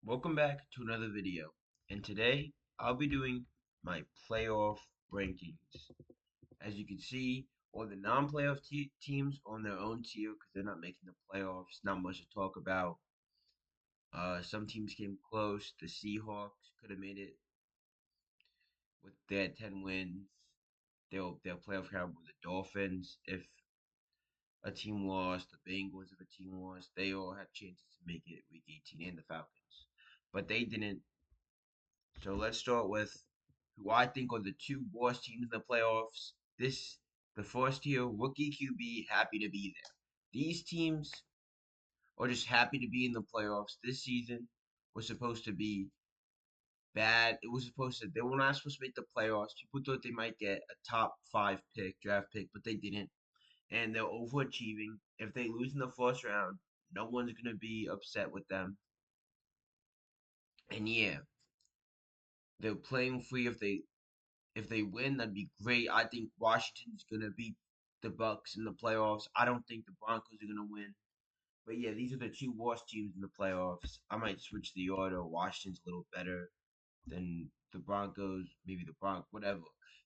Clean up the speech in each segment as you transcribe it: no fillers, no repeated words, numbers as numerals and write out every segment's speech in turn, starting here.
Welcome back to another video, and today I'll be doing my playoff rankings. As you can see, all the non-playoff teams on their own tier because they're not making the playoffs. Not much to talk about. Some teams came close. The Seahawks could have made it with their 10 wins. Their playoff caliber with the Dolphins. If a team lost, the Bengals if a team lost, they all had chances to make it week 18 and the Falcons. But they didn't. So let's start with who I think are the two worst teams in the playoffs. The first tier, rookie QB, happy to be there. These teams are just happy to be in the playoffs. This season was supposed to be bad. They were not supposed to make the playoffs. People thought they might get a top 5 draft pick, but they didn't. And they're overachieving. If they lose in the first round, no one's going to be upset with them. And yeah, they're playing free if they win, that'd be great. I think Washington's gonna beat the Bucks in the playoffs. I don't think the Broncos are gonna win. But yeah, these are the two worst teams in the playoffs. I might switch the order. Washington's a little better than the Broncos, maybe the Broncos, whatever.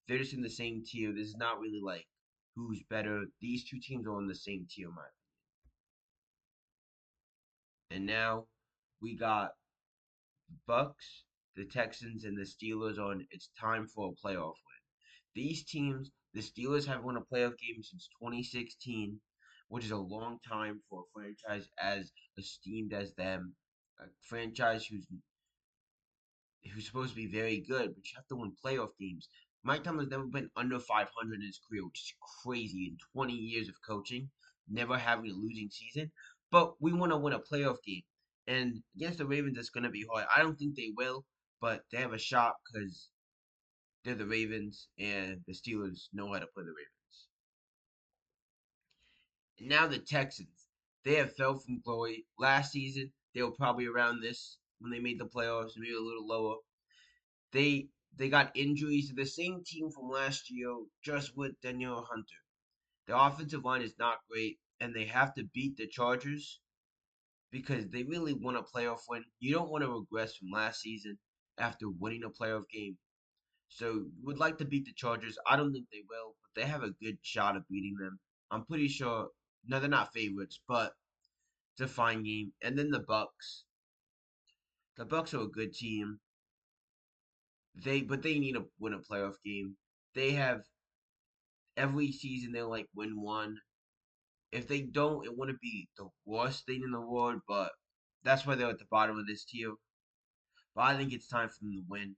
They're just in the same tier. This is not really like who's better. These two teams are in the same tier, my. And now we got Bucks, the Texans, and the Steelers on. It's time for a playoff win. These teams, the Steelers have won a playoff game since 2016, which is a long time for a franchise as esteemed as them. A franchise who's supposed to be very good, but you have to win playoff games. Mike Tomlin has never been under 500 in his career, which is crazy. In 20 years of coaching, never having a losing season. But we want to win a playoff game. And against the Ravens, it's going to be hard. I don't think they will, but they have a shot because they're the Ravens, and the Steelers know how to play the Ravens. And now the Texans. They have fell from glory. Last season, they were probably around this when they made the playoffs, maybe a little lower. They got injuries to the same team from last year, just with Daniel Hunter. The offensive line is not great, and they have to beat the Chargers because they really want a playoff win. You don't want to regress from last season after winning a playoff game. So would like to beat the Chargers. I don't think they will, but they have a good shot of beating them. I'm pretty sure. No, they're not favorites, but it's a fine game. And then the Bucks. The Bucks are a good team. They need to win a playoff game. They have every season they like win one. If they don't, it wouldn't be the worst thing in the world, but that's why they're at the bottom of this tier. But I think it's time for them to win.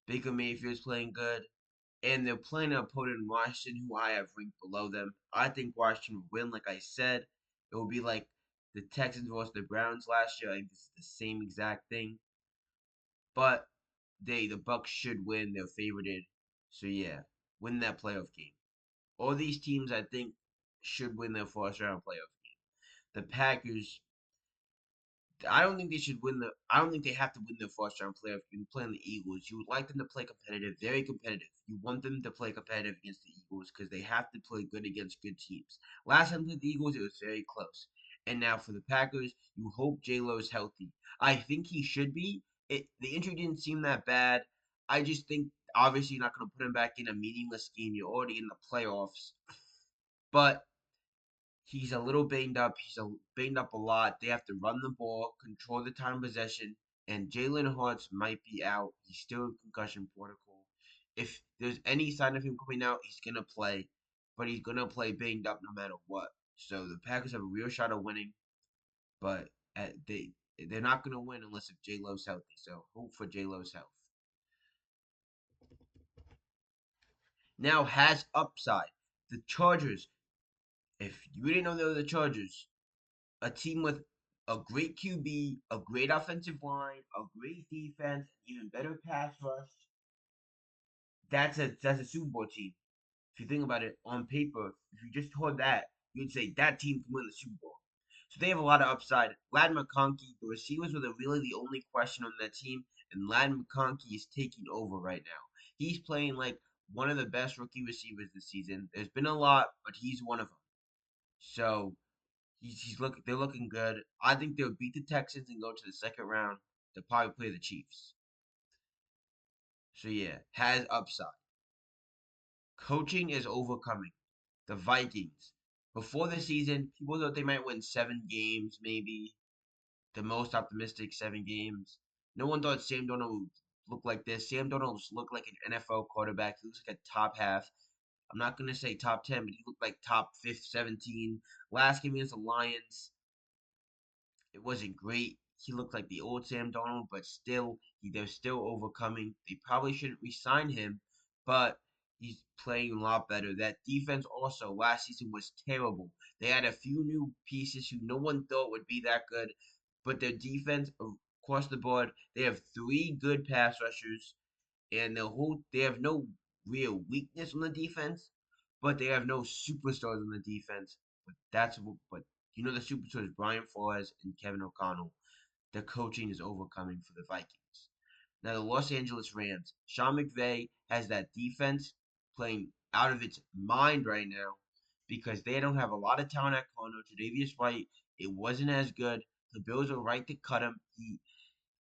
Baker Mayfield's playing good. And they're playing an opponent in Washington who I have ranked below them. I think Washington will win, like I said. It will be like the Texans versus the Browns last year. I think this is the same exact thing. But the Bucks should win. They're favorited. So yeah, win that playoff game. All these teams I think should win their first round playoff game. The Packers, I don't think they should win the. I don't think they have to win their first round playoff game. Playing the Eagles, you would like them to play competitive, very competitive. You want them to play competitive against the Eagles because they have to play good against good teams. Last time with the Eagles, it was very close. And now for the Packers, you hope J Lo is healthy. I think he should be. The injury didn't seem that bad. I just think obviously you're not going to put him back in a meaningless game. You're already in the playoffs, but he's a little banged up. Banged up a lot. They have to run the ball, control the time possession, and Jalen Hurts might be out. He's still in concussion protocol. If there's any sign of him coming out, he's gonna play, but he's gonna play banged up no matter what. So the Packers have a real shot of winning, but they're not gonna win unless if J Lo's healthy. So hope for J Lo's health. Now has upside. The Chargers. If you didn't know they were the Chargers, a team with a great QB, a great offensive line, a great defense, even better pass rush. That's a Super Bowl team. If you think about it on paper, if you just heard that, you'd say that team can win the Super Bowl. So they have a lot of upside. Lad McConkey, the receivers were really the only question on that team, and Lad McConkey is taking over right now. He's playing like one of the best rookie receivers this season. There's been a lot, but he's one of them. So they're looking good. I think they'll beat the Texans and go to the second round. They'll probably play the Chiefs. So yeah, has upside. Coaching is overcoming. The Vikings. Before the season, people thought they might win 7 games, maybe. The most optimistic 7 games. No one thought Sam Darnold would look like this. Sam Darnold looked like an NFL quarterback. He looks like a top half. I'm not gonna say top 10, but he looked like top 5, 17. Last game against the Lions, it wasn't great. He looked like the old Sam Darnold, but still, they're still overcoming. They probably shouldn't re-sign him, but he's playing a lot better. That defense also last season was terrible. They had a few new pieces who no one thought would be that good, but their defense across the board, they have 3 good pass rushers, and they have no real weakness on the defense, but they have no superstars on the defense. But you know the superstars Brian Flores and Kevin O'Connell. The coaching is overcoming for the Vikings. Now the Los Angeles Rams. Sean McVay has that defense playing out of its mind right now because they don't have a lot of talent at corner. Tre'Davious White, it wasn't as good. The Bills are right to cut him.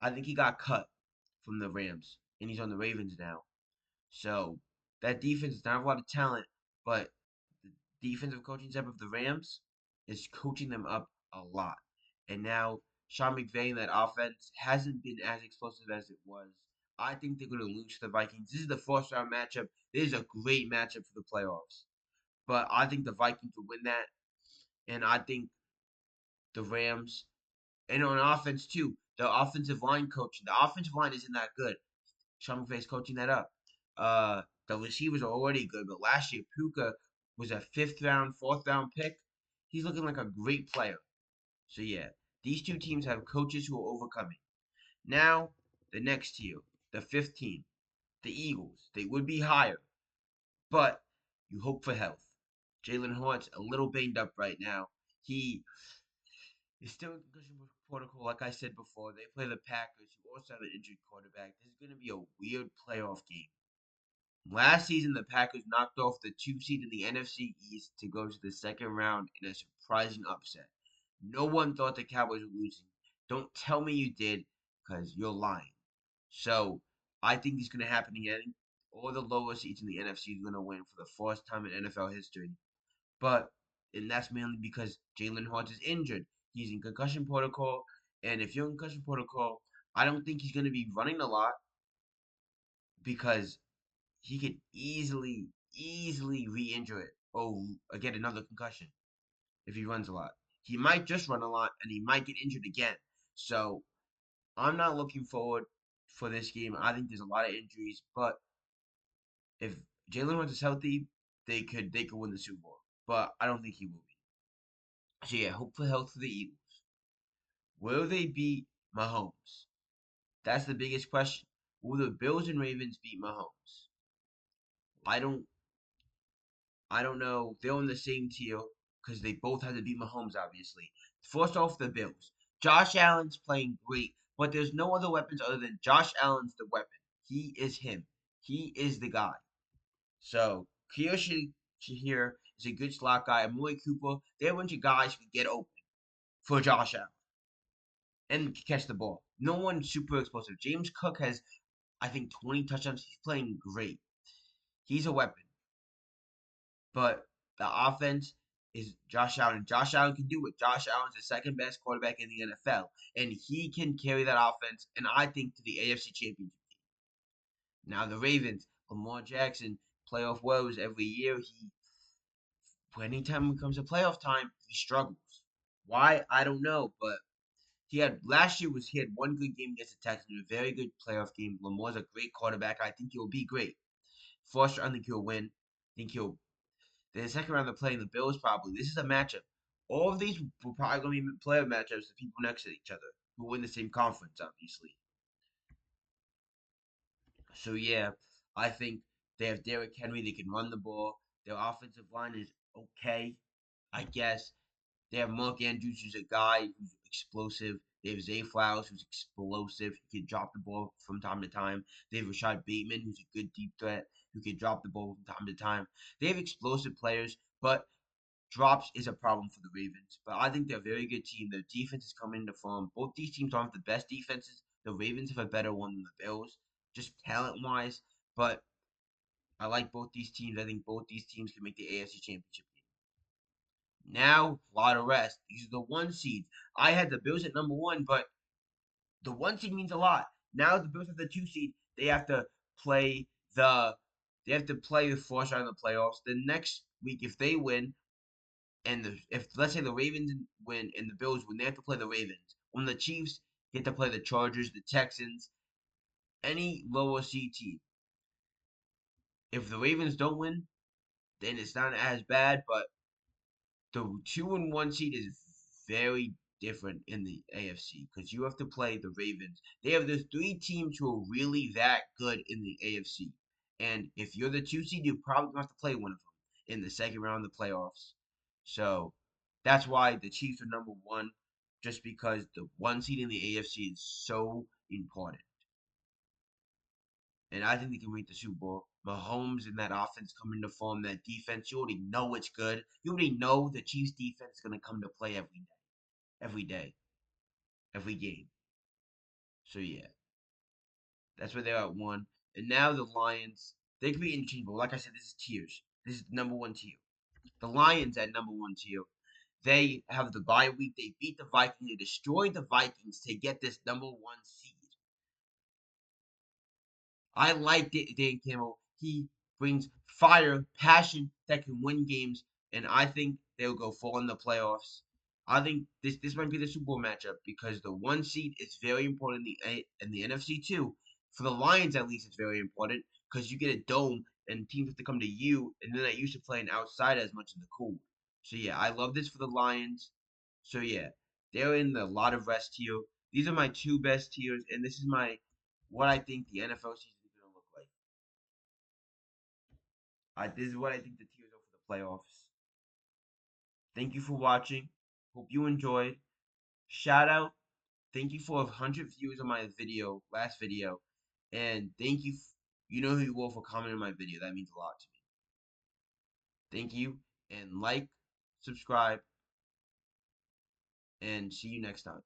I think he got cut from the Rams, and he's on the Ravens now. So that defense does not have a lot of talent, but the defensive coaching staff of the Rams is coaching them up a lot. And now Sean McVay and that offense hasn't been as explosive as it was. I think they're going to lose to the Vikings. This is the first round matchup. This is a great matchup for the playoffs. But I think the Vikings will win that. And I think the Rams, and on offense too, the offensive line coaching. The offensive line isn't that good. Sean McVay's coaching that up. The receivers are already good, but last year Puka was a 5th round, 4th round pick. He's looking like a great player. So yeah, these two teams have coaches who are overcoming. Now the next tier, the 5th team, the Eagles. They would be higher, but you hope for health. Jalen Hurts a little banged up right now. He is still in concussion protocol, like I said before. They play the Packers, who also have an injured quarterback. This is going to be a weird playoff game. Last season, the Packers knocked off the 2 seed in the NFC East to go to the second round in a surprising upset. No one thought the Cowboys were losing. Don't tell me you did, because you're lying. So, I think it's going to happen again. All the lower seeds in the NFC is going to win for the first time in NFL history. But, and that's mainly because Jalen Hurts is injured. He's in concussion protocol. And if you're in concussion protocol, I don't think he's going to be running a lot because he could easily re-injure it or get another concussion if he runs a lot. He might just run a lot and he might get injured again. So I'm not looking forward for this game. I think there's a lot of injuries, but if Jalen Hurts is healthy, they could win the Super Bowl. But I don't think he will be. So yeah, hope for health for the Eagles. Will they beat Mahomes? That's the biggest question. Will the Bills and Ravens beat Mahomes? I don't I don't know. They're on the same tier because they both had to beat Mahomes, obviously. First off, the Bills. Josh Allen's playing great, but there's no other weapons other than Josh Allen's the weapon. He is him. He is the guy. So, Kyoshi Shahir is a good slot guy. Amari Cooper, they're a bunch of guys who get open for Josh Allen and catch the ball. No one's super explosive. James Cook has, I think, 20 touchdowns. He's playing great. He's a weapon. But the offense is Josh Allen. Josh Allen can do it. Josh Allen's the second best quarterback in the NFL, and he can carry that offense, and I think to the AFC Championship game. Now the Ravens, Lamar Jackson, playoff woes every year. Anytime it comes to playoff time, he struggles. Why? I don't know, but he had one good game against the Texans, a very good playoff game. Lamar's a great quarterback. I think he'll be great. First, I think he'll win. I think he'll The second round they're playing the Bills probably. This is a matchup. All of these will probably going to be player matchups to people next to each other who win the same conference, obviously. So yeah, I think they have Derrick Henry. They can run the ball. Their offensive line is okay, I guess. They have Mark Andrews, who's a guy who's explosive. They have Zay Flowers, who's explosive. He can drop the ball from time to time. They have Rashad Bateman, who's a good deep threat who can drop the ball from time to time. They have explosive players, but drops is a problem for the Ravens. But I think they're a very good team. Their defense is coming into form. Both these teams don't have the best defenses. The Ravens have a better one than the Bills, just talent wise. But I like both these teams. I think both these teams can make the AFC Championship game. Now, a lot of rest. These are the one seeds. I had the Bills at number one, but the one seed means a lot. Now the Bills have the two seed. They have to play the first round of the playoffs. The next week, if they win, and if let's say the Ravens win and the Bills win, they have to play the Ravens. When the Chiefs get to play the Chargers, the Texans, any lower seed team. If the Ravens don't win, then it's not as bad. But the 2 and 1 seed is very different in the AFC because you have to play the Ravens. They have those three teams who are really that good in the AFC. And if you're the 2 seed, you probably have to play one of them in the second round of the playoffs. So that's why the Chiefs are number one, just because the 1 seed in the AFC is so important. And I think they can win the Super Bowl. Mahomes and that offense coming to form, that defense, you already know it's good. You already know the Chiefs defense is going to come to play every day, every game. So yeah, that's where they're at one. And now the Lions, they could be interchangeable. Like I said, this is tiers. This is the number one tier. The Lions at number one tier. They have the bye week. They beat the Vikings. They destroyed the Vikings to get this number one seed. I like Dan Campbell. He brings fire, passion that can win games, and I think they'll go far in the playoffs. I think this might be the Super Bowl matchup because the one seed is very important in the NFC too. For the Lions, at least, it's very important because you get a dome and teams have to come to you, and they're not used to playing outside as much in the cold. So yeah, I love this for the Lions. So yeah, they're in the lot of rest tier. These are my two best tiers, and this is my what I think the NFL season is going to look like. This is what I think the tiers are for the playoffs. Thank you for watching. Hope you enjoyed. Shout out. Thank you for 100 views on my last video. And thank you. You know who you were for commenting on my video. That means a lot to me. Thank you. And like, subscribe, and see you next time.